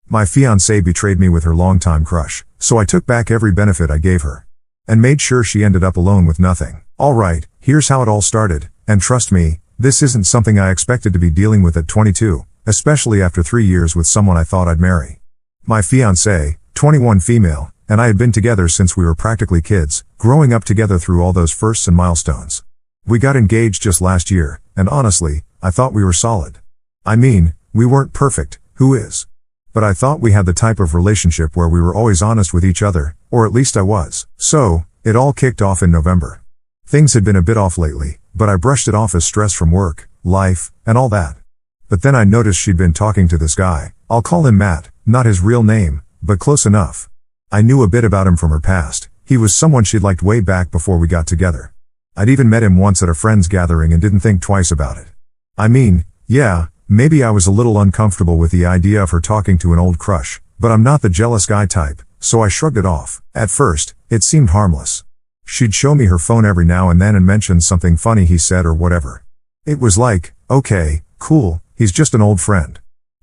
My fiancée betrayed me with her longtime crush, so I took back every benefit I gave her. And made sure she ended up alone with nothing. Alright, here's how it all started, and trust me, this isn't something I expected to be dealing with at 22, especially after 3 years with someone I thought I'd marry. My fiancée, 21 female, and I had been together since we were practically kids, growing up together through all those firsts and milestones. We got engaged just last year, and honestly, I thought we were solid. I mean, we weren't perfect, who is? But I thought we had the type of relationship where we were always honest with each other, or at least I was. So, it all kicked off in November. Things had been a bit off lately, but I brushed it off as stress from work, life, and all that. But then I noticed she'd been talking to this guy. I'll call him Matt, not his real name, but close enough. I knew a bit about him from her past. He was someone she'd liked way back before we got together. I'd even met him once at a friend's gathering and didn't think twice about it. I mean, yeah, maybe I was a little uncomfortable with the idea of her talking to an old crush, but I'm not the jealous guy type, so I shrugged it off. At first, it seemed harmless. She'd show me her phone every now and then and mention something funny he said or whatever. It was like, okay, cool, he's just an old friend.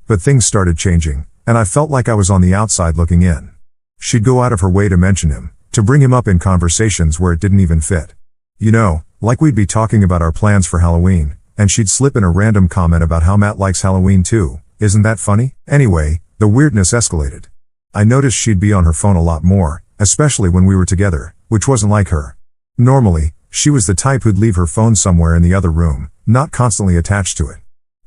But things started changing, and I felt like I was on the outside looking in. She'd go out of her way to mention him, to bring him up in conversations where it didn't even fit. You know, like we'd be talking about our plans for Halloween, and she'd slip in a random comment about how Matt likes Halloween too. Isn't that funny? Anyway, the weirdness escalated. I noticed she'd be on her phone a lot more, especially when we were together, which wasn't like her. Normally, she was the type who'd leave her phone somewhere in the other room, not constantly attached to it.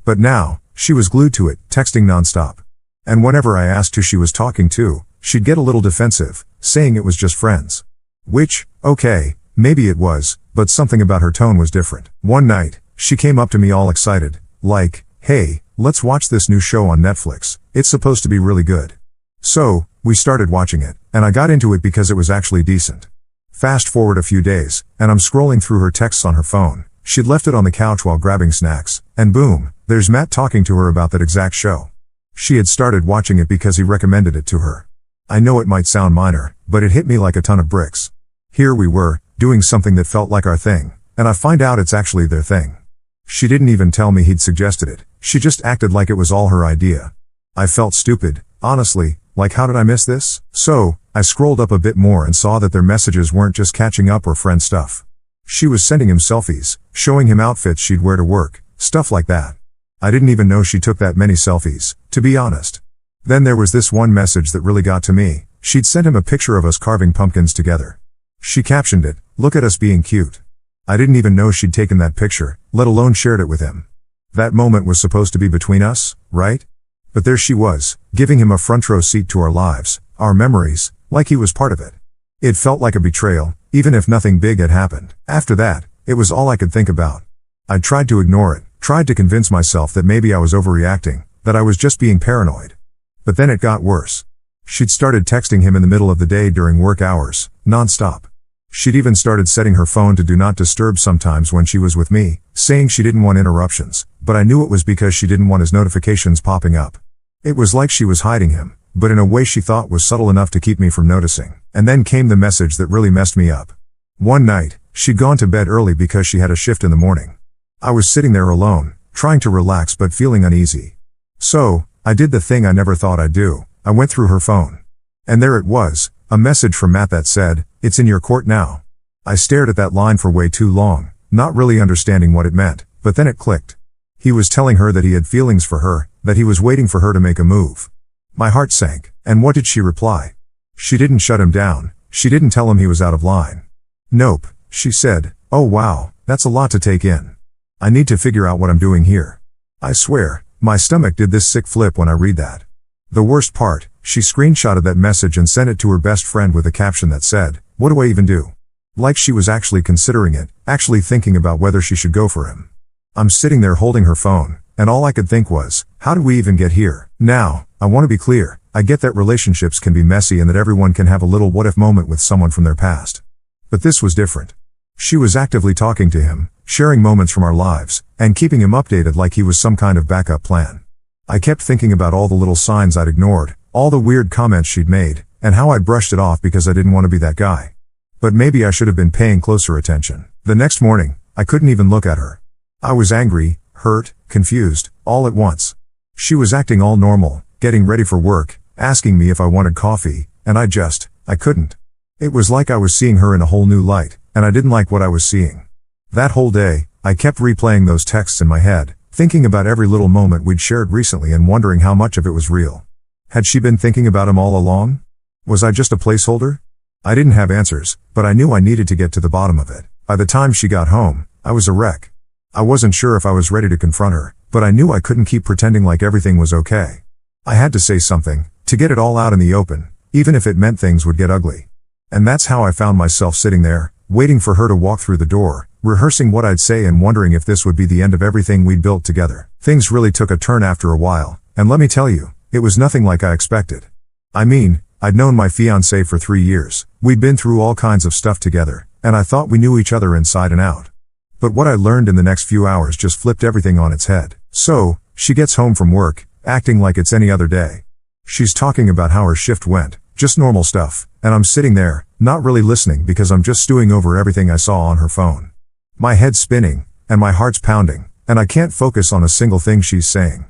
But now, she was glued to it, texting nonstop. And whenever I asked who she was talking to, she'd get a little defensive, saying it was just friends. Which, okay, maybe it was, but something about her tone was different. One night, she came up to me all excited, like, hey, let's watch this new show on Netflix, it's supposed to be really good. So, we started watching it, and I got into it because it was actually decent. Fast forward a few days, and I'm scrolling through her texts on her phone. She'd left it on the couch while grabbing snacks, and boom, there's Matt talking to her about that exact show. She had started watching it because he recommended it to her. I know it might sound minor, but it hit me like a ton of bricks. Here we were, doing something that felt like our thing, and I find out it's actually their thing. She didn't even tell me he'd suggested it, she just acted like it was all her idea. I felt stupid, honestly, like how did I miss this? So, I scrolled up a bit more and saw that their messages weren't just catching up or friend stuff. She was sending him selfies, showing him outfits she'd wear to work, stuff like that. I didn't even know she took that many selfies, to be honest. Then there was this one message that really got to me. She'd sent him a picture of us carving pumpkins together. She captioned it, "Look at us being cute." I didn't even know she'd taken that picture, let alone shared it with him. That moment was supposed to be between us, right? But there she was, giving him a front row seat to our lives, our memories, like he was part of it. It felt like a betrayal, even if nothing big had happened. After that, it was all I could think about. I tried to ignore it, tried to convince myself that maybe I was overreacting, that I was just being paranoid. But then it got worse. She'd started texting him in the middle of the day during work hours, non-stop. She'd even started setting her phone to do not disturb sometimes when she was with me, saying she didn't want interruptions, but I knew it was because she didn't want his notifications popping up. It was like she was hiding him, but in a way she thought was subtle enough to keep me from noticing. And then came the message that really messed me up. One night, she'd gone to bed early because she had a shift in the morning. I was sitting there alone, trying to relax but feeling uneasy. So, I did the thing I never thought I'd do. I went through her phone. And there it was, a message from Matt that said, "It's in your court now." I stared at that line for way too long, not really understanding what it meant, but then it clicked. He was telling her that he had feelings for her, that he was waiting for her to make a move. My heart sank, and what did she reply? She didn't shut him down, she didn't tell him he was out of line. Nope, she said, "Oh wow, that's a lot to take in. I need to figure out what I'm doing here." I swear, my stomach did this sick flip when I read that. The worst part, she screenshotted that message and sent it to her best friend with a caption that said, "What do I even do?" Like she was actually considering it, actually thinking about whether she should go for him. I'm sitting there holding her phone, and all I could think was, how did we even get here? Now, I want to be clear, I get that relationships can be messy and that everyone can have a little what-if moment with someone from their past. But this was different. She was actively talking to him, sharing moments from our lives, and keeping him updated like he was some kind of backup plan. I kept thinking about all the little signs I'd ignored, all the weird comments she'd made, and how I'd brushed it off because I didn't want to be that guy. But maybe I should have been paying closer attention. The next morning, I couldn't even look at her. I was angry, hurt, confused, all at once. She was acting all normal, getting ready for work, asking me if I wanted coffee, and I couldn't. It was like I was seeing her in a whole new light, and I didn't like what I was seeing. That whole day, I kept replaying those texts in my head, thinking about every little moment we'd shared recently and wondering how much of it was real. Had she been thinking about him all along? Was I just a placeholder? I didn't have answers, but I knew I needed to get to the bottom of it. By the time she got home, I was a wreck. I wasn't sure if I was ready to confront her, but I knew I couldn't keep pretending like everything was okay. I had to say something, to get it all out in the open, even if it meant things would get ugly. And that's how I found myself sitting there, waiting for her to walk through the door, rehearsing what I'd say and wondering if this would be the end of everything we'd built together. Things really took a turn after a while, and let me tell you, it was nothing like I expected. I mean, I'd known my fiancée for 3 years, we'd been through all kinds of stuff together, and I thought we knew each other inside and out. But what I learned in the next few hours just flipped everything on its head. So, she gets home from work, acting like it's any other day. She's talking about how her shift went, just normal stuff, and I'm sitting there, not really listening because I'm just stewing over everything I saw on her phone. My head's spinning, and my heart's pounding, and I can't focus on a single thing she's saying.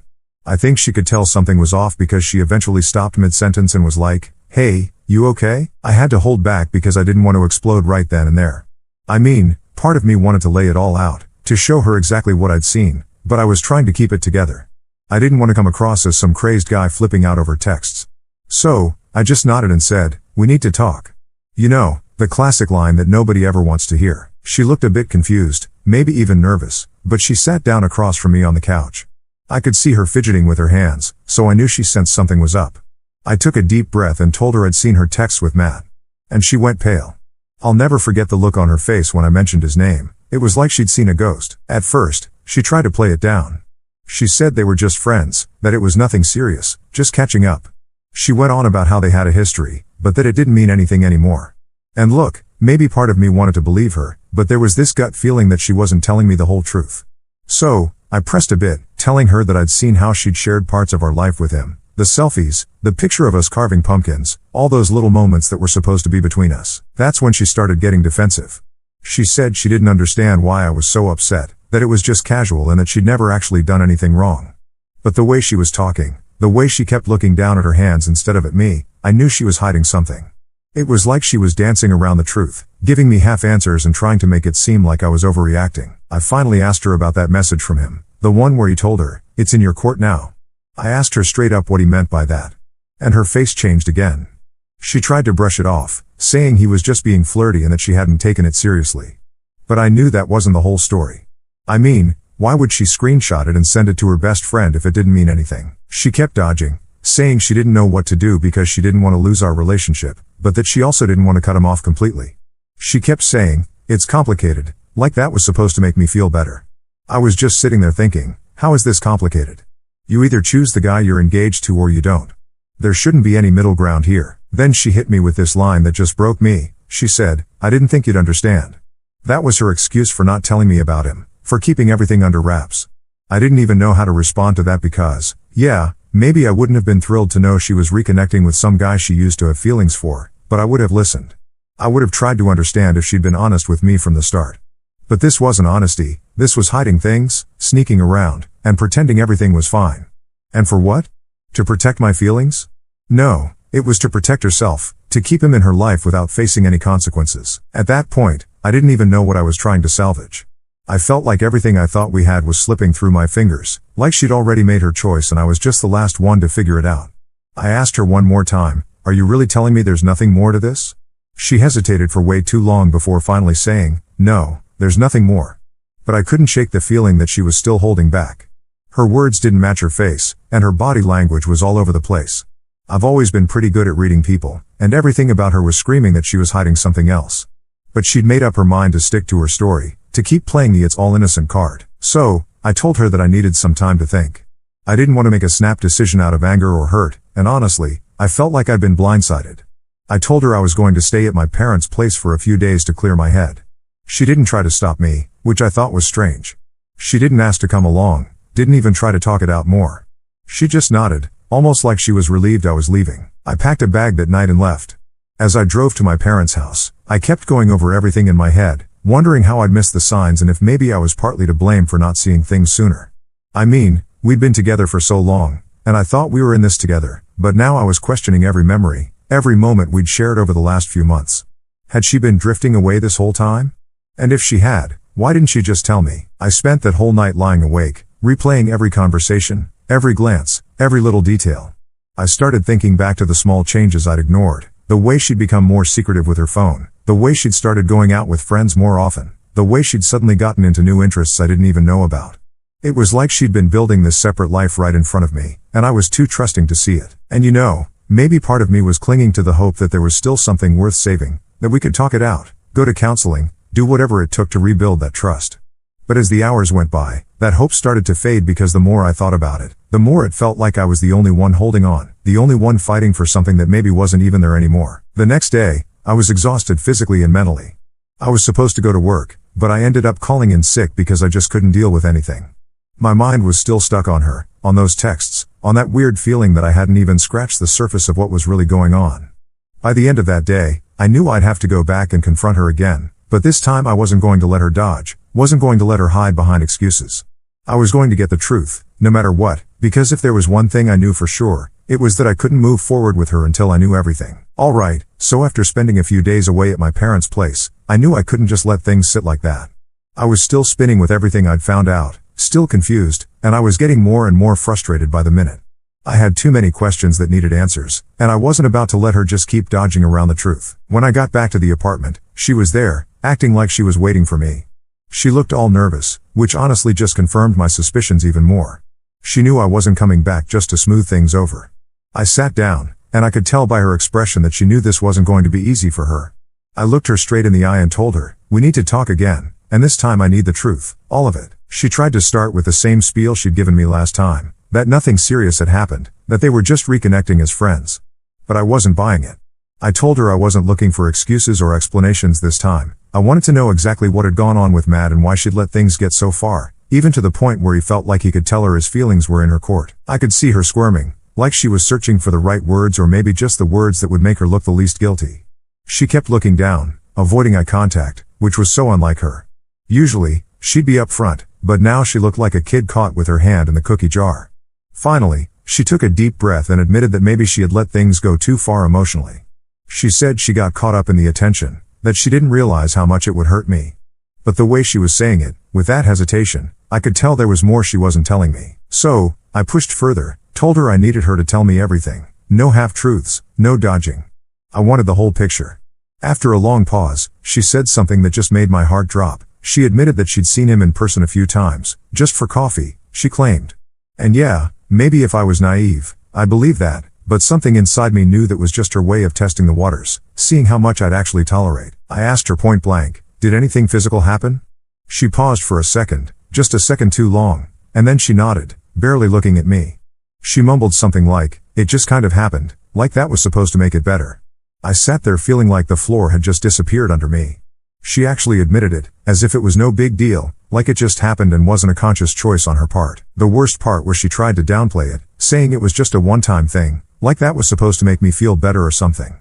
I think she could tell something was off because she eventually stopped mid-sentence and was like, "Hey, you okay?" I had to hold back because I didn't want to explode right then and there. I mean, part of me wanted to lay it all out, to show her exactly what I'd seen, but I was trying to keep it together. I didn't want to come across as some crazed guy flipping out over texts. So, I just nodded and said, "We need to talk." You know, the classic line that nobody ever wants to hear. She looked a bit confused, maybe even nervous, but she sat down across from me on the couch. I could see her fidgeting with her hands, so I knew she sensed something was up. I took a deep breath and told her I'd seen her text with Matt. And she went pale. I'll never forget the look on her face when I mentioned his name. It was like she'd seen a ghost. At first, she tried to play it down. She said they were just friends, that it was nothing serious, just catching up. She went on about how they had a history, but that it didn't mean anything anymore. And look, maybe part of me wanted to believe her, but there was this gut feeling that she wasn't telling me the whole truth. So, I pressed a bit, telling her that I'd seen how she'd shared parts of our life with him. The selfies, the picture of us carving pumpkins, all those little moments that were supposed to be between us. That's when she started getting defensive. She said she didn't understand why I was so upset, that it was just casual and that she'd never actually done anything wrong. But the way she was talking, the way she kept looking down at her hands instead of at me, I knew she was hiding something. It was like she was dancing around the truth, giving me half answers and trying to make it seem like I was overreacting. I finally asked her about that message from him, the one where he told her, "It's in your court now." I asked her straight up what he meant by that. And her face changed again. She tried to brush it off, saying he was just being flirty and that she hadn't taken it seriously. But I knew that wasn't the whole story. I mean, why would she screenshot it and send it to her best friend if it didn't mean anything? She kept dodging, saying she didn't know what to do because she didn't want to lose our relationship, but that she also didn't want to cut him off completely. She kept saying, "It's complicated," like that was supposed to make me feel better. I was just sitting there thinking, how is this complicated? You either choose the guy you're engaged to or you don't. There shouldn't be any middle ground here. Then she hit me with this line that just broke me. She said, "I didn't think you'd understand." That was her excuse for not telling me about him, for keeping everything under wraps. I didn't even know how to respond to that because, yeah, maybe I wouldn't have been thrilled to know she was reconnecting with some guy she used to have feelings for, but I would have listened. I would have tried to understand if she'd been honest with me from the start. But this wasn't honesty, this was hiding things, sneaking around, and pretending everything was fine. And for what? To protect my feelings? No, it was to protect herself, to keep him in her life without facing any consequences. At that point, I didn't even know what I was trying to salvage. I felt like everything I thought we had was slipping through my fingers, like she'd already made her choice and I was just the last one to figure it out. I asked her one more time, "Are you really telling me there's nothing more to this?" She hesitated for way too long before finally saying, "No, there's nothing more." But I couldn't shake the feeling that she was still holding back. Her words didn't match her face, and her body language was all over the place. I've always been pretty good at reading people, and everything about her was screaming that she was hiding something else. But she'd made up her mind to stick to her story, to keep playing the "it's all innocent" card. So, I told her that I needed some time to think. I didn't want to make a snap decision out of anger or hurt, and honestly, I felt like I'd been blindsided. I told her I was going to stay at my parents' place for a few days to clear my head. She didn't try to stop me, which I thought was strange. She didn't ask to come along, didn't even try to talk it out more. She just nodded, almost like she was relieved I was leaving. I packed a bag that night and left. As I drove to my parents' house, I kept going over everything in my head, wondering how I'd missed the signs and if maybe I was partly to blame for not seeing things sooner. I mean, we'd been together for so long, and I thought we were in this together, but now I was questioning every memory, every moment we'd shared over the last few months. Had she been drifting away this whole time? And if she had, why didn't she just tell me? I spent that whole night lying awake, replaying every conversation, every glance, every little detail. I started thinking back to the small changes I'd ignored, the way she'd become more secretive with her phone, the way she'd started going out with friends more often, the way she'd suddenly gotten into new interests I didn't even know about. It was like she'd been building this separate life right in front of me, and I was too trusting to see it. And maybe part of me was clinging to the hope that there was still something worth saving, that we could talk it out, go to counseling, do whatever it took to rebuild that trust. But as the hours went by, that hope started to fade because the more I thought about it, the more it felt like I was the only one holding on, the only one fighting for something that maybe wasn't even there anymore. The next day, I was exhausted physically and mentally. I was supposed to go to work, but I ended up calling in sick because I just couldn't deal with anything. My mind was still stuck on her, on those texts, on that weird feeling that I hadn't even scratched the surface of what was really going on. By the end of that day, I knew I'd have to go back and confront her again, but this time I wasn't going to let her dodge, wasn't going to let her hide behind excuses. I was going to get the truth, no matter what, because if there was one thing I knew for sure, it was that I couldn't move forward with her until I knew everything. Alright, so after spending a few days away at my parents' place, I knew I couldn't just let things sit like that. I was still spinning with everything I'd found out, still confused, and I was getting more and more frustrated by the minute. I had too many questions that needed answers, and I wasn't about to let her just keep dodging around the truth. When I got back to the apartment, she was there, acting like she was waiting for me. She looked all nervous, which honestly just confirmed my suspicions even more. She knew I wasn't coming back just to smooth things over. I sat down, and I could tell by her expression that she knew this wasn't going to be easy for her. I looked her straight in the eye and told her, "We need to talk again, and this time I need the truth, all of it." She tried to start with the same spiel she'd given me last time, that nothing serious had happened, that they were just reconnecting as friends. But I wasn't buying it. I told her I wasn't looking for excuses or explanations this time. I wanted to know exactly what had gone on with Matt and why she'd let things get so far, even to the point where he felt like he could tell her his feelings were in her court. I could see her squirming, like she was searching for the right words or maybe just the words that would make her look the least guilty. She kept looking down, avoiding eye contact, which was so unlike her. Usually, she'd be up front, but now she looked like a kid caught with her hand in the cookie jar. Finally, she took a deep breath and admitted that maybe she had let things go too far emotionally. She said she got caught up in the attention, that she didn't realize how much it would hurt me. But the way she was saying it, with that hesitation, I could tell there was more she wasn't telling me. So, I pushed further, told her I needed her to tell me everything. No half-truths, no dodging. I wanted the whole picture. After a long pause, she said something that just made my heart drop. She admitted that she'd seen him in person a few times, just for coffee, she claimed. And yeah, maybe if I was naive, I believed that, but something inside me knew that was just her way of testing the waters, seeing how much I'd actually tolerate. I asked her point blank, "Did anything physical happen?" She paused for a second, just a second too long, and then she nodded, barely looking at me. She mumbled something like, "It just kind of happened," like that was supposed to make it better. I sat there feeling like the floor had just disappeared under me. She actually admitted it, as if it was no big deal, like it just happened and wasn't a conscious choice on her part. The worst part was she tried to downplay it, saying it was just a one-time thing, like that was supposed to make me feel better or something.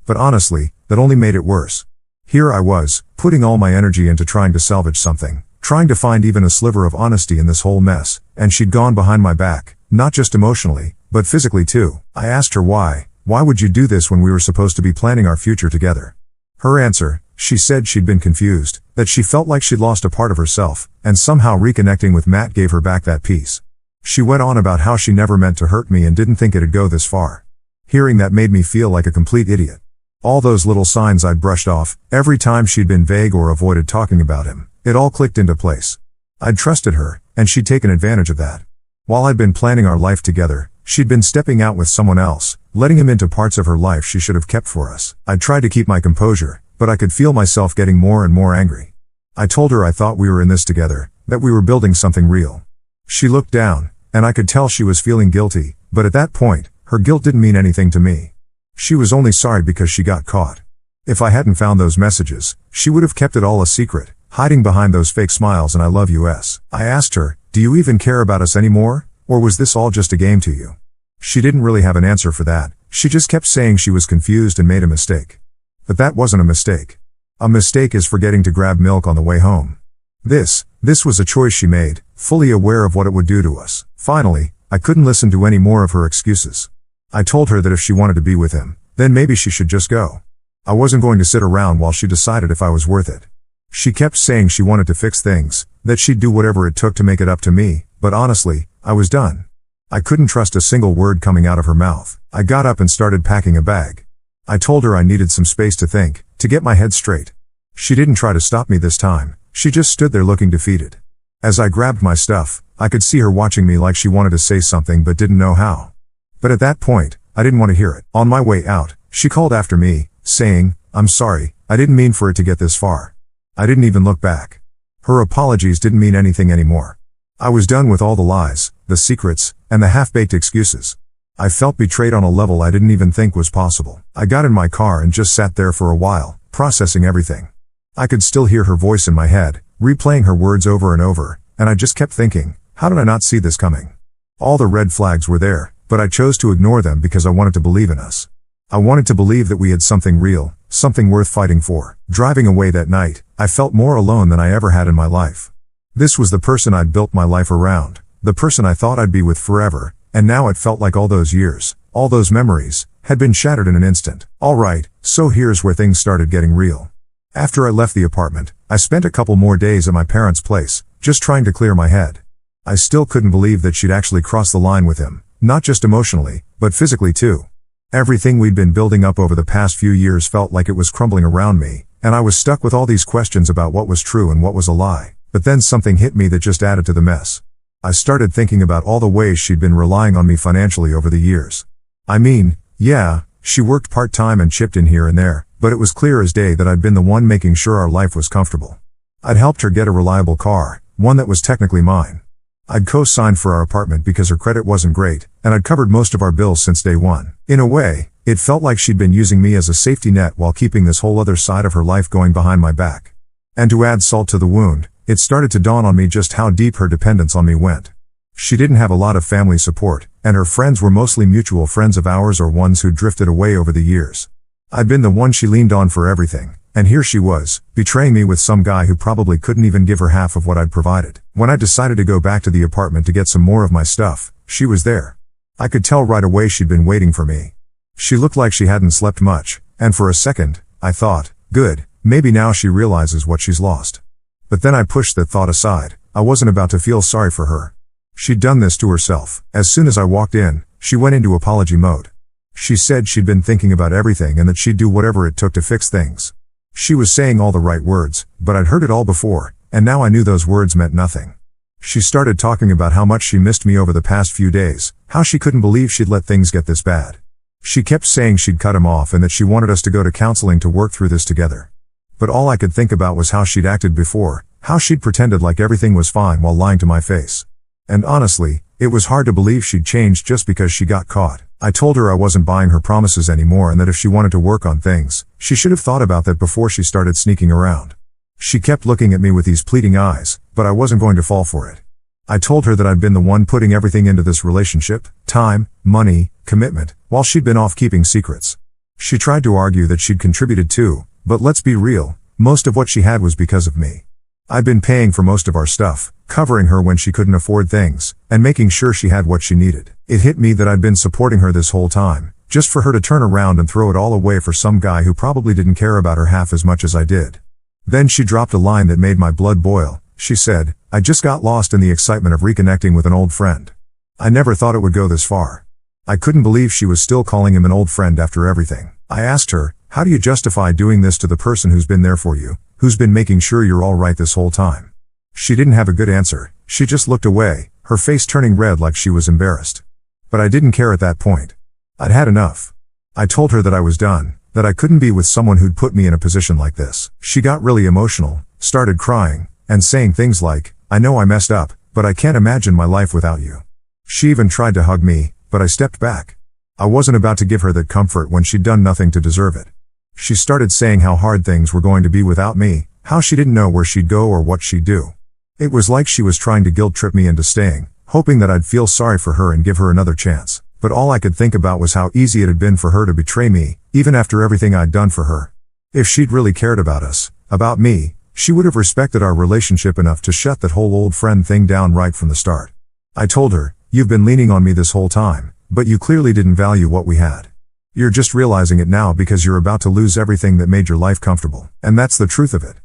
But honestly, that only made it worse. Here I was, putting all my energy into trying to salvage something, trying to find even a sliver of honesty in this whole mess, and she'd gone behind my back, not just emotionally, but physically too. I asked her why would you do this when we were supposed to be planning our future together? Her answer, she said she'd been confused, that she felt like she'd lost a part of herself, and somehow reconnecting with Matt gave her back that peace. She went on about how she never meant to hurt me and didn't think it'd go this far. Hearing that made me feel like a complete idiot. All those little signs I'd brushed off, every time she'd been vague or avoided talking about him, it all clicked into place. I'd trusted her, and she'd taken advantage of that. While I'd been planning our life together, she'd been stepping out with someone else, letting him into parts of her life she should have kept for us. I'd tried to keep my composure, but I could feel myself getting more and more angry. I told her I thought we were in this together, that we were building something real. She looked down, and I could tell she was feeling guilty, but at that point, her guilt didn't mean anything to me. She was only sorry because she got caught. If I hadn't found those messages, she would have kept it all a secret, hiding behind those fake smiles and I love yous. I asked her, "Do you even care about us anymore? Or was this all just a game to you?" She didn't really have an answer for that. She just kept saying she was confused and made a mistake. But that wasn't a mistake. A mistake is forgetting to grab milk on the way home. This was a choice she made, fully aware of what it would do to us. Finally, I couldn't listen to any more of her excuses. I told her that if she wanted to be with him, then maybe she should just go. I wasn't going to sit around while she decided if I was worth it. She kept saying she wanted to fix things, that she'd do whatever it took to make it up to me, but honestly, I was done. I couldn't trust a single word coming out of her mouth. I got up and started packing a bag. I told her I needed some space to think, to get my head straight. She didn't try to stop me this time, she just stood there looking defeated. As I grabbed my stuff, I could see her watching me like she wanted to say something but didn't know how. But at that point, I didn't want to hear it. On my way out, she called after me, saying, "I'm sorry, I didn't mean for it to get this far." I didn't even look back. Her apologies didn't mean anything anymore. I was done with all the lies, the secrets, and the half-baked excuses. I felt betrayed on a level I didn't even think was possible. I got in my car and just sat there for a while, processing everything. I could still hear her voice in my head, replaying her words over and over, and I just kept thinking, how did I not see this coming? All the red flags were there, but I chose to ignore them because I wanted to believe in us. I wanted to believe that we had something real, something worth fighting for. Driving away that night, I felt more alone than I ever had in my life. This was the person I'd built my life around, the person I thought I'd be with forever, and now it felt like all those years, all those memories, had been shattered in an instant. Alright, so here's where things started getting real. After I left the apartment, I spent a couple more days at my parents' place, just trying to clear my head. I still couldn't believe that she'd actually crossed the line with him, not just emotionally, but physically too. Everything we'd been building up over the past few years felt like it was crumbling around me, and I was stuck with all these questions about what was true and what was a lie. But then something hit me that just added to the mess. I started thinking about all the ways she'd been relying on me financially over the years. I mean, yeah, she worked part-time and chipped in here and there, but it was clear as day that I'd been the one making sure our life was comfortable. I'd helped her get a reliable car, one that was technically mine. I'd co-signed for our apartment because her credit wasn't great, and I'd covered most of our bills since day one. In a way, it felt like she'd been using me as a safety net while keeping this whole other side of her life going behind my back. And to add salt to the wound, it started to dawn on me just how deep her dependence on me went. She didn't have a lot of family support, and her friends were mostly mutual friends of ours or ones who'd drifted away over the years. I'd been the one she leaned on for everything, and here she was, betraying me with some guy who probably couldn't even give her half of what I'd provided. When I decided to go back to the apartment to get some more of my stuff, she was there. I could tell right away she'd been waiting for me. She looked like she hadn't slept much, and for a second, I thought, good, maybe now she realizes what she's lost. But then I pushed that thought aside. I wasn't about to feel sorry for her. She'd done this to herself. As soon as I walked in, she went into apology mode. She said she'd been thinking about everything and that she'd do whatever it took to fix things. She was saying all the right words, but I'd heard it all before, and now I knew those words meant nothing. She started talking about how much she missed me over the past few days, how she couldn't believe she'd let things get this bad. She kept saying she'd cut him off and that she wanted us to go to counseling to work through this together. But all I could think about was how she'd acted before, how she'd pretended like everything was fine while lying to my face. And honestly, it was hard to believe she'd changed just because she got caught. I told her I wasn't buying her promises anymore and that if she wanted to work on things, she should have thought about that before she started sneaking around. She kept looking at me with these pleading eyes, but I wasn't going to fall for it. I told her that I'd been the one putting everything into this relationship, time, money, commitment, while she'd been off keeping secrets. She tried to argue that she'd contributed too, but let's be real, most of what she had was because of me. I'd been paying for most of our stuff, covering her when she couldn't afford things, and making sure she had what she needed. It hit me that I'd been supporting her this whole time, just for her to turn around and throw it all away for some guy who probably didn't care about her half as much as I did. Then she dropped a line that made my blood boil. She said, "I just got lost in the excitement of reconnecting with an old friend." I never thought it would go this far. I couldn't believe she was still calling him an old friend after everything. I asked her, "How do you justify doing this to the person who's been there for you, who's been making sure you're all right this whole time?" She didn't have a good answer. She just looked away, her face turning red like she was embarrassed. But I didn't care at that point. I'd had enough. I told her that I was done, that I couldn't be with someone who'd put me in a position like this. She got really emotional, started crying, and saying things like, "I know I messed up, but I can't imagine my life without you." She even tried to hug me, but I stepped back. I wasn't about to give her that comfort when she'd done nothing to deserve it. She started saying how hard things were going to be without me, how she didn't know where she'd go or what she'd do. It was like she was trying to guilt-trip me into staying, hoping that I'd feel sorry for her and give her another chance. But all I could think about was how easy it had been for her to betray me, even after everything I'd done for her. If she'd really cared about us, about me, she would have respected our relationship enough to shut that whole old friend thing down right from the start. I told her, "You've been leaning on me this whole time, but you clearly didn't value what we had. You're just realizing it now because you're about to lose everything that made your life comfortable. And that's the truth of it.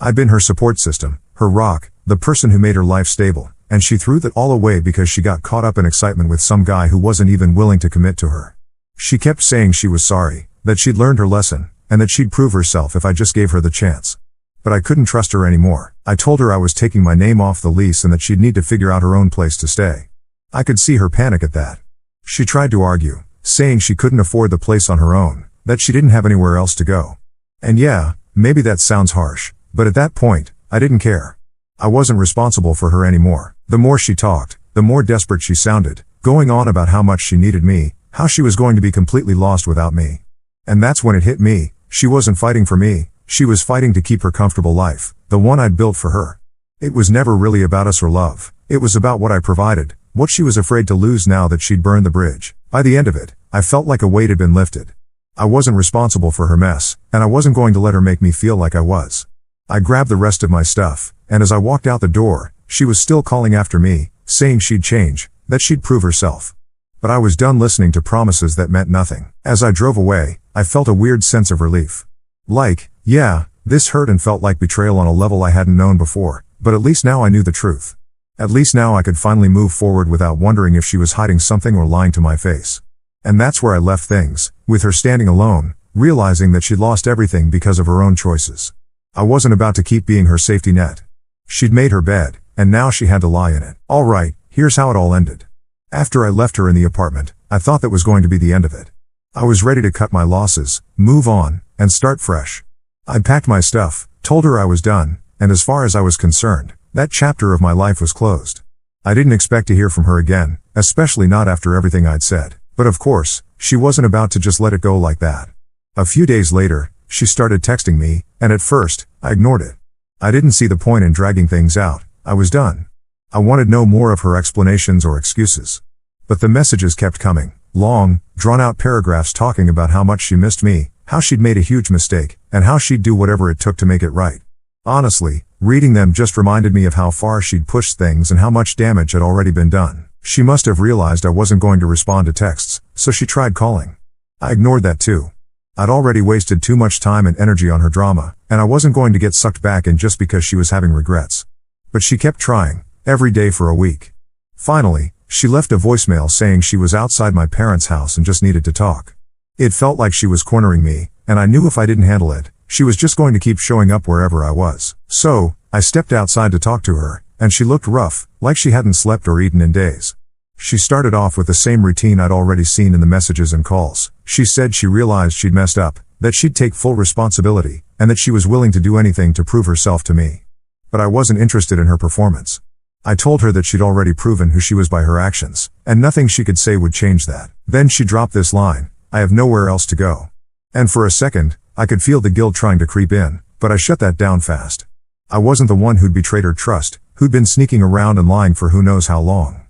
I'd been her support system, her rock, the person who made her life stable, and she threw that all away because she got caught up in excitement with some guy who wasn't even willing to commit to her. She kept saying she was sorry, that she'd learned her lesson, and that she'd prove herself if I just gave her the chance. But I couldn't trust her anymore. I told her I was taking my name off the lease and that she'd need to figure out her own place to stay. I could see her panic at that. She tried to argue, saying she couldn't afford the place on her own, that she didn't have anywhere else to go. And yeah, maybe that sounds harsh, but at that point, I didn't care. I wasn't responsible for her anymore. The more she talked, the more desperate she sounded, going on about how much she needed me, how she was going to be completely lost without me. And that's when it hit me. She wasn't fighting for me, she was fighting to keep her comfortable life, the one I'd built for her. It was never really about us or love. It was about what I provided, what she was afraid to lose now that she'd burned the bridge. By the end of it, I felt like a weight had been lifted. I wasn't responsible for her mess, and I wasn't going to let her make me feel like I was. I grabbed the rest of my stuff, and as I walked out the door, she was still calling after me, saying she'd change, that she'd prove herself. But I was done listening to promises that meant nothing. As I drove away, I felt a weird sense of relief. Like, yeah, this hurt and felt like betrayal on a level I hadn't known before, but at least now I knew the truth. At least now I could finally move forward without wondering if she was hiding something or lying to my face. And that's where I left things, with her standing alone, realizing that she'd lost everything because of her own choices. I wasn't about to keep being her safety net. She'd made her bed, and now she had to lie in it. Alright, here's how it all ended. After I left her in the apartment, I thought that was going to be the end of it. I was ready to cut my losses, move on, and start fresh. I'd packed my stuff, told her I was done, and as far as I was concerned, that chapter of my life was closed. I didn't expect to hear from her again, especially not after everything I'd said. But of course, she wasn't about to just let it go like that. A few days later, she started texting me, and at first, I ignored it. I didn't see the point in dragging things out. I was done. I wanted no more of her explanations or excuses. But the messages kept coming, long, drawn-out paragraphs talking about how much she missed me, how she'd made a huge mistake, and how she'd do whatever it took to make it right. Honestly, reading them just reminded me of how far she'd pushed things and how much damage had already been done. She must have realized I wasn't going to respond to texts, so she tried calling. I ignored that too. I'd already wasted too much time and energy on her drama, and I wasn't going to get sucked back in just because she was having regrets. But she kept trying, every day for a week. Finally, she left a voicemail saying she was outside my parents' house and just needed to talk. It felt like she was cornering me, and I knew if I didn't handle it, she was just going to keep showing up wherever I was. So, I stepped outside to talk to her, and she looked rough, like she hadn't slept or eaten in days. She started off with the same routine I'd already seen in the messages and calls. She said she realized she'd messed up, that she'd take full responsibility, and that she was willing to do anything to prove herself to me. But I wasn't interested in her performance. I told her that she'd already proven who she was by her actions, and nothing she could say would change that. Then she dropped this line, "I have nowhere else to go." And for a second, I could feel the guilt trying to creep in, but I shut that down fast. I wasn't the one who'd betrayed her trust, who'd been sneaking around and lying for who knows how long.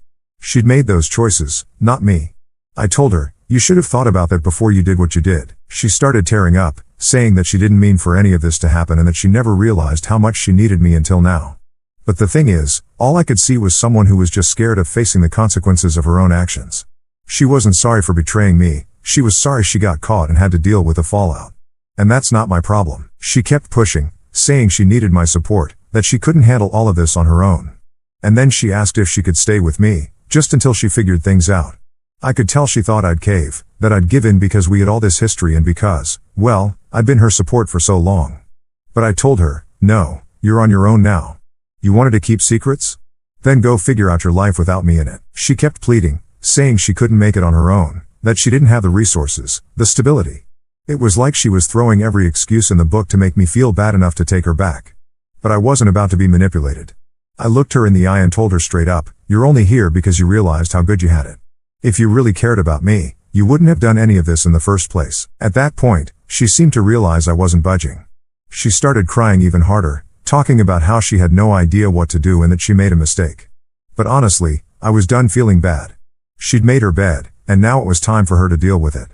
She'd made those choices, not me. I told her, "You should have thought about that before you did what you did." She started tearing up, saying that she didn't mean for any of this to happen and that she never realized how much she needed me until now. But the thing is, all I could see was someone who was just scared of facing the consequences of her own actions. She wasn't sorry for betraying me, she was sorry she got caught and had to deal with the fallout. And that's not my problem. She kept pushing, saying she needed my support, that she couldn't handle all of this on her own. And then she asked if she could stay with me, just until she figured things out. I could tell she thought I'd cave, that I'd give in because we had all this history and because, well, I'd been her support for so long. But I told her, "No, you're on your own now. You wanted to keep secrets? Then go figure out your life without me in it." She kept pleading, saying she couldn't make it on her own, that she didn't have the resources, the stability. It was like she was throwing every excuse in the book to make me feel bad enough to take her back. But I wasn't about to be manipulated. I looked her in the eye and told her straight up, "You're only here because you realized how good you had it. If you really cared about me, you wouldn't have done any of this in the first place." At that point, she seemed to realize I wasn't budging. She started crying even harder, talking about how she had no idea what to do and that she made a mistake. But honestly, I was done feeling bad. She'd made her bed, and now it was time for her to deal with it.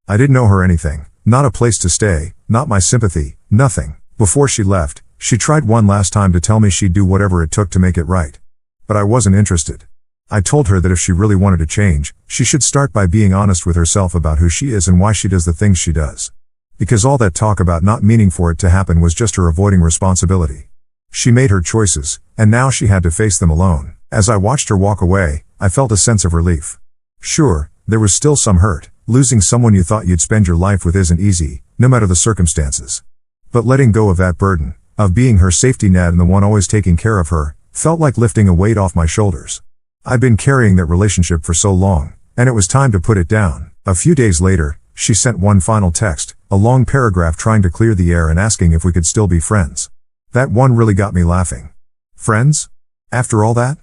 I didn't owe her anything, not a place to stay, not my sympathy, nothing. Before she left, she tried one last time to tell me she'd do whatever it took to make it right. But I wasn't interested. I told her that if she really wanted to change, she should start by being honest with herself about who she is and why she does the things she does. Because all that talk about not meaning for it to happen was just her avoiding responsibility. She made her choices, and now she had to face them alone. As I watched her walk away, I felt a sense of relief. Sure, there was still some hurt. Losing someone you thought you'd spend your life with isn't easy, no matter the circumstances. But letting go of that burden, of being her safety net and the one always taking care of her, felt like lifting a weight off my shoulders. I'd been carrying that relationship for so long, and it was time to put it down. A few days later, she sent one final text, a long paragraph trying to clear the air and asking if we could still be friends. That one really got me laughing. Friends? After all that?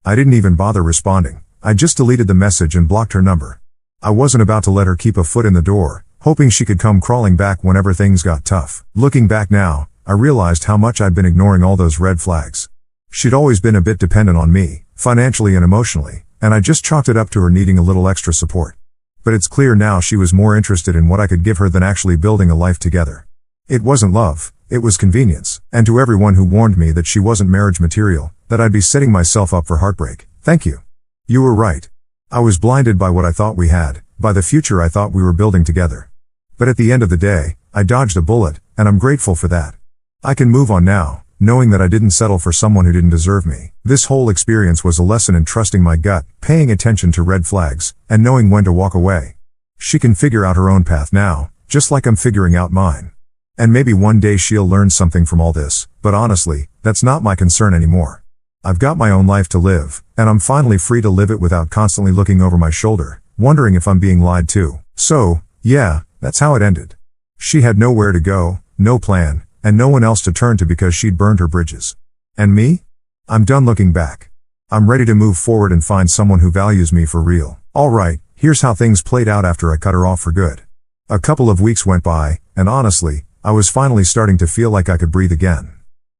I didn't even bother responding. I just deleted the message and blocked her number. I wasn't about to let her keep a foot in the door, hoping she could come crawling back whenever things got tough. Looking back now, I realized how much I'd been ignoring all those red flags. She'd always been a bit dependent on me, financially and emotionally, and I just chalked it up to her needing a little extra support. But it's clear now she was more interested in what I could give her than actually building a life together. It wasn't love, it was convenience. And to everyone who warned me that she wasn't marriage material, that I'd be setting myself up for heartbreak, thank you. You were right. I was blinded by what I thought we had, by the future I thought we were building together. But at the end of the day, I dodged a bullet, and I'm grateful for that. I can move on now, knowing that I didn't settle for someone who didn't deserve me. This whole experience was a lesson in trusting my gut, paying attention to red flags, and knowing when to walk away. She can figure out her own path now, just like I'm figuring out mine. And maybe one day she'll learn something from all this, but honestly, that's not my concern anymore. I've got my own life to live, and I'm finally free to live it without constantly looking over my shoulder, wondering if I'm being lied to. So, yeah, that's how it ended. She had nowhere to go, no plan, and no one else to turn to because she'd burned her bridges. And me? I'm done looking back. I'm ready to move forward and find someone who values me for real. Alright, here's how things played out after I cut her off for good. A couple of weeks went by, and honestly, I was finally starting to feel like I could breathe again.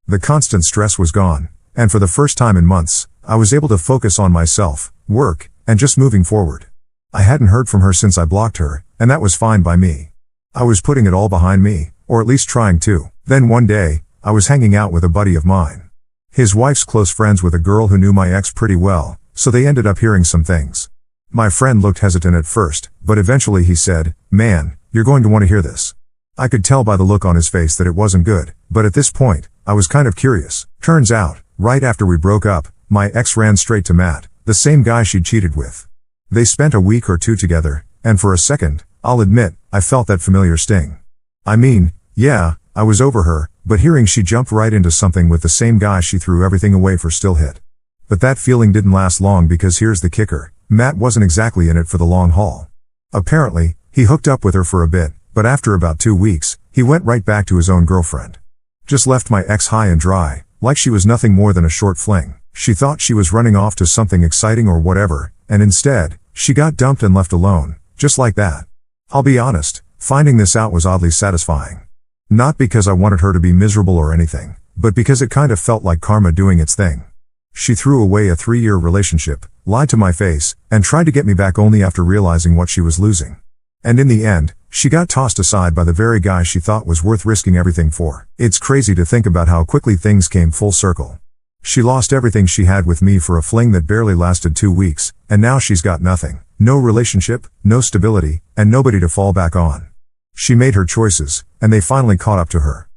The constant stress was gone, and for the first time in months, I was able to focus on myself, work, and just moving forward. I hadn't heard from her since I blocked her, and that was fine by me. I was putting it all behind me, or at least trying to. Then one day, I was hanging out with a buddy of mine. His wife's close friends with a girl who knew my ex pretty well, so they ended up hearing some things. My friend looked hesitant at first, but eventually he said, "Man, you're going to want to hear this." I could tell by the look on his face that it wasn't good, but at this point, I was kind of curious. Turns out, right after we broke up, my ex ran straight to Matt, the same guy she'd cheated with. They spent a week or two together, and for a second, I'll admit, I felt that familiar sting. I mean, yeah, I was over her, but hearing she jumped right into something with the same guy she threw everything away for still hit. But that feeling didn't last long because here's the kicker, Matt wasn't exactly in it for the long haul. Apparently, he hooked up with her for a bit, but after about 2 weeks, he went right back to his own girlfriend. Just left my ex high and dry, like she was nothing more than a short fling. She thought she was running off to something exciting or whatever, and instead, she got dumped and left alone, just like that. I'll be honest, finding this out was oddly satisfying. Not because I wanted her to be miserable or anything, but because it kind of felt like karma doing its thing. She threw away a 3-year relationship, lied to my face, and tried to get me back only after realizing what she was losing. And in the end, she got tossed aside by the very guy she thought was worth risking everything for. It's crazy to think about how quickly things came full circle. She lost everything she had with me for a fling that barely lasted 2 weeks, and now she's got nothing. No relationship, no stability, and nobody to fall back on. She made her choices, and they finally caught up to her.